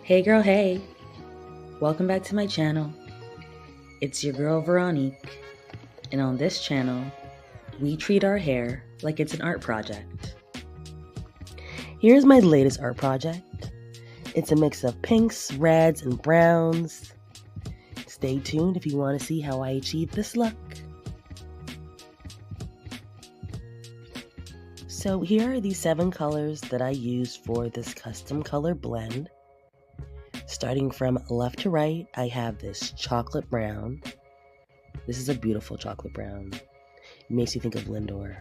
Hey girl, hey! Welcome back to my channel. It's your girl Veronique, and on this channel, we treat our hair like it's an art project. Here's my latest art project. It's a mix of pinks, reds, and browns. Stay tuned if you want to see how I achieve this look. So here are the 7 colors that I used for this custom color blend. Starting from left to right, I have this chocolate brown. This is a beautiful chocolate brown. It makes you think of Lindor.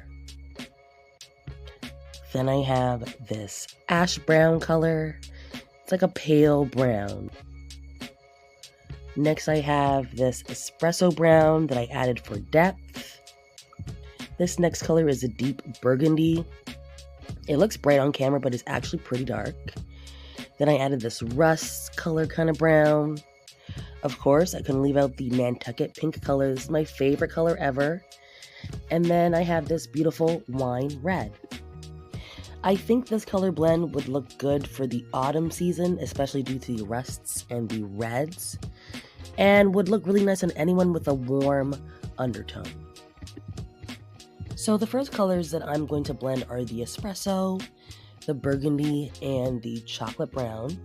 Then I have this ash brown color. It's like a pale brown. Next I have this espresso brown that I added for depth. This next color is a deep burgundy. It looks bright on camera, but it's actually pretty dark. Then I added this rust color kind of brown. Of course, I couldn't leave out the Nantucket pink color. This is my favorite color ever. And then I have this beautiful wine red. I think this color blend would look good for the autumn season, especially due to the rusts and the reds, and would look really nice on anyone with a warm undertone. So the first colors that I'm going to blend are the espresso, the burgundy, and the chocolate brown.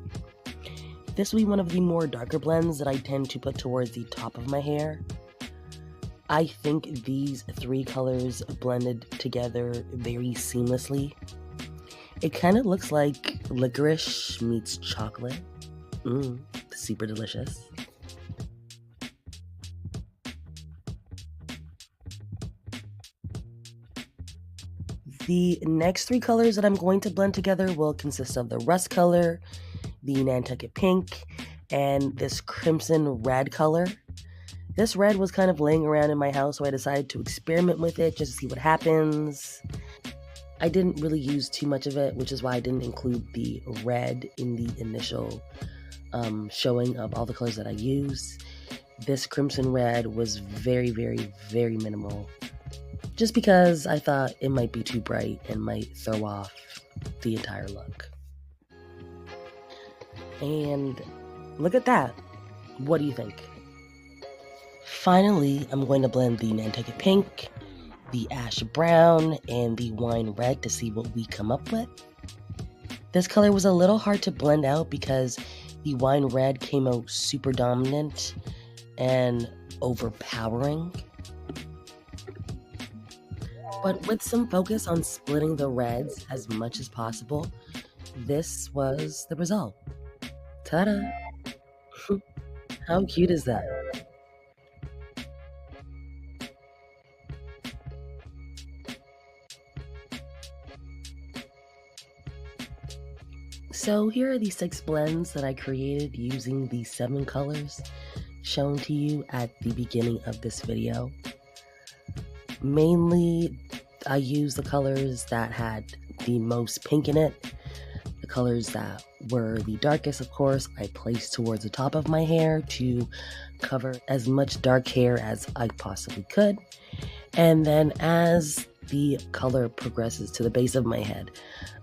This will be one of the more darker blends that I tend to put towards the top of my hair. I think these 3 colors blended together very seamlessly. It kind of looks like licorice meets chocolate. Super delicious. The next 3 colors that I'm going to blend together will consist of the rust color, the Nantucket pink, and this crimson red color. This red was kind of laying around in my house, so I decided to experiment with it just to see what happens. I didn't really use too much of it, which is why I didn't include the red in the initial showing of all the colors that I use. This crimson red was very, very, very minimal, just because I thought it might be too bright and might throw off the entire look. And look at that. What do you think? Finally, I'm going to blend the Nantucket pink, the ash brown, and the wine red to see what we come up with. This color was a little hard to blend out because the wine red came out super dominant and overpowering. But with some focus on splitting the reds as much as possible, this was the result. Ta-da! How cute is that? So here are the 6 blends that I created using the 7 colors shown to you at the beginning of this video. Mainly, I used the colors that had the most pink in it. The colors that were the darkest, of course, I placed towards the top of my hair to cover as much dark hair as I possibly could. And then as the color progresses to the base of my head,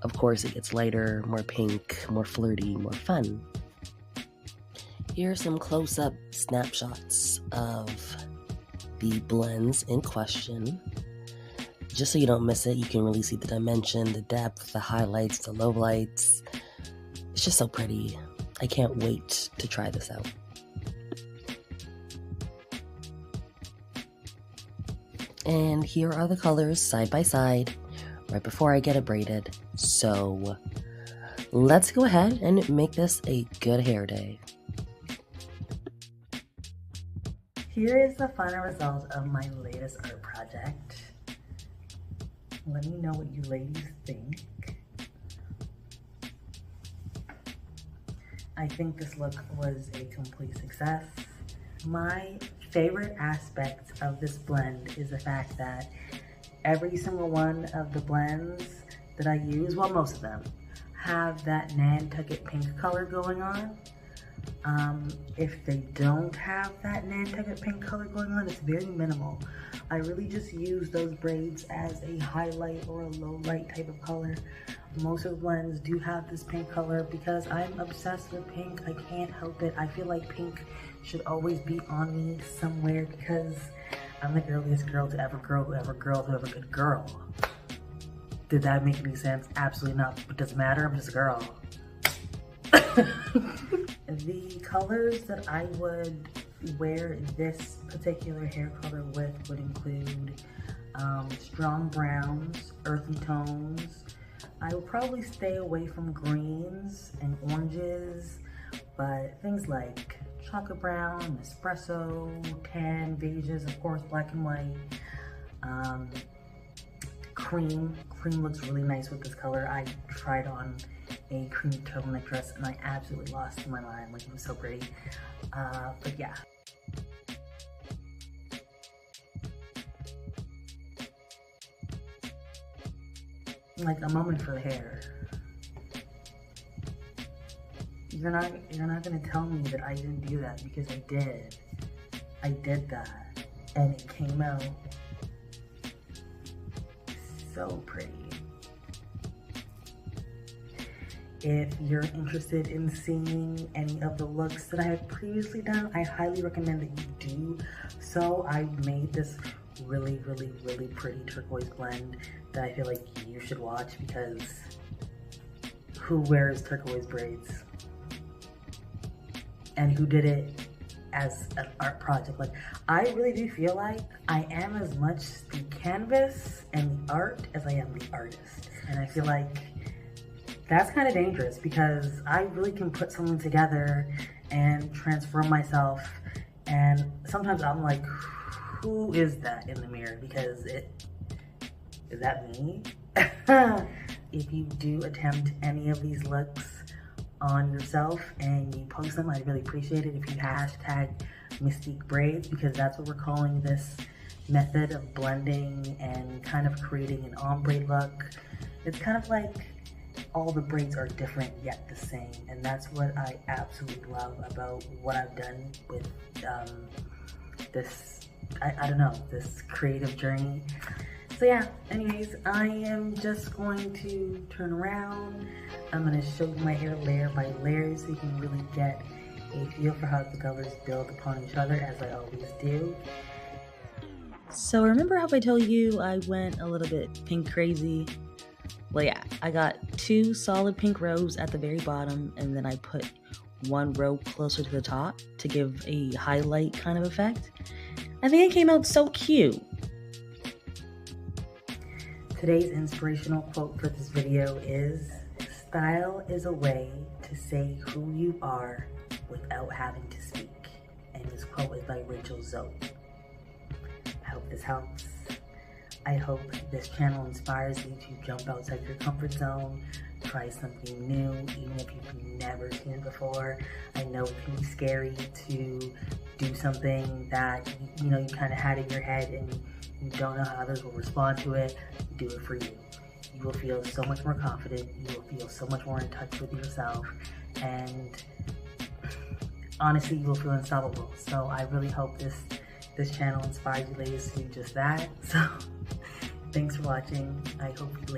of course it gets lighter, more pink, more flirty, more fun. Here are some close-up snapshots of the blends in question. Just so you don't miss it, you can really see the dimension, the depth, the highlights, the lowlights. It's just so pretty. I can't wait to try this out. And here are the colors side by side, right before I get it braided. So let's go ahead and make this a good hair day. Here is the final result of my latest art project. Let me know what you ladies think. I think this look was a complete success. My favorite aspect of this blend is the fact that every single one of the blends that I use, well, most of them, have that Nantucket pink color going on. If they don't have that Nantucket pink color going on, it's very minimal. I really just use those braids as a highlight or a low light type of color. Most of the blends do have this pink color because I'm obsessed with pink. I can't help it. I feel like pink should always be on me somewhere because I'm the girliest girl to ever grow, who ever could girl. Did that make any sense? Absolutely not. But doesn't matter, I'm just a girl. The colors that I would wear this particular hair color with would include strong browns, earthy tones. I would probably stay away from greens and oranges, but things like chocolate brown, espresso, tan, beiges, of course, black and white. Cream looks really nice with this color. I tried on a cream turtleneck dress and I absolutely lost my mind. Like, it was so pretty. But yeah. Like a moment for the hair. You're not gonna tell me that I didn't do that, because I did. I did that, and it came out so pretty. If you're interested in seeing any of the looks that I have previously done, I highly recommend that you do so. I made this really pretty turquoise blend that I feel like you should watch, because who wears turquoise braids? And who did it as an art project? Like, I really do feel like I am as much the canvas and the art as I am the artist. And I feel like that's kind of dangerous, because I really can put something together and transform myself. And sometimes I'm like, who is that in the mirror? Because is that me? If you do attempt any of these looks on yourself and you post them, I'd really appreciate it if you hashtag Mystique Braids, because that's what we're calling this method of blending and kind of creating an ombre look. It's kind of like all the braids are different yet the same, and that's what I absolutely love about what I've done with this, I don't know, this creative journey. So yeah, anyways, I am just going to turn around. I'm going to show you my hair layer by layer so you can really get a feel for how the colors build upon each other, as I always do. So remember how I told you I went a little bit pink crazy? Well, yeah, I got 2 solid pink rows at the very bottom, and then I put 1 row closer to the top to give a highlight kind of effect. I think it came out so cute. Today's inspirational quote for this video is, "Style is a way to say who you are without having to speak." And this quote is by Rachel Zoe. I hope this helps. I hope this channel inspires you to jump outside your comfort zone, try something new, even if you've never seen it before. I know it can be scary to do something that you kind of had in your head and you don't know how others will respond to it. Do it for you. You will feel so much more confident. You will feel so much more in touch with yourself, and honestly, you will feel unstoppable. So I really hope this channel inspires you ladies to do just that. So thanks for watching. I hope you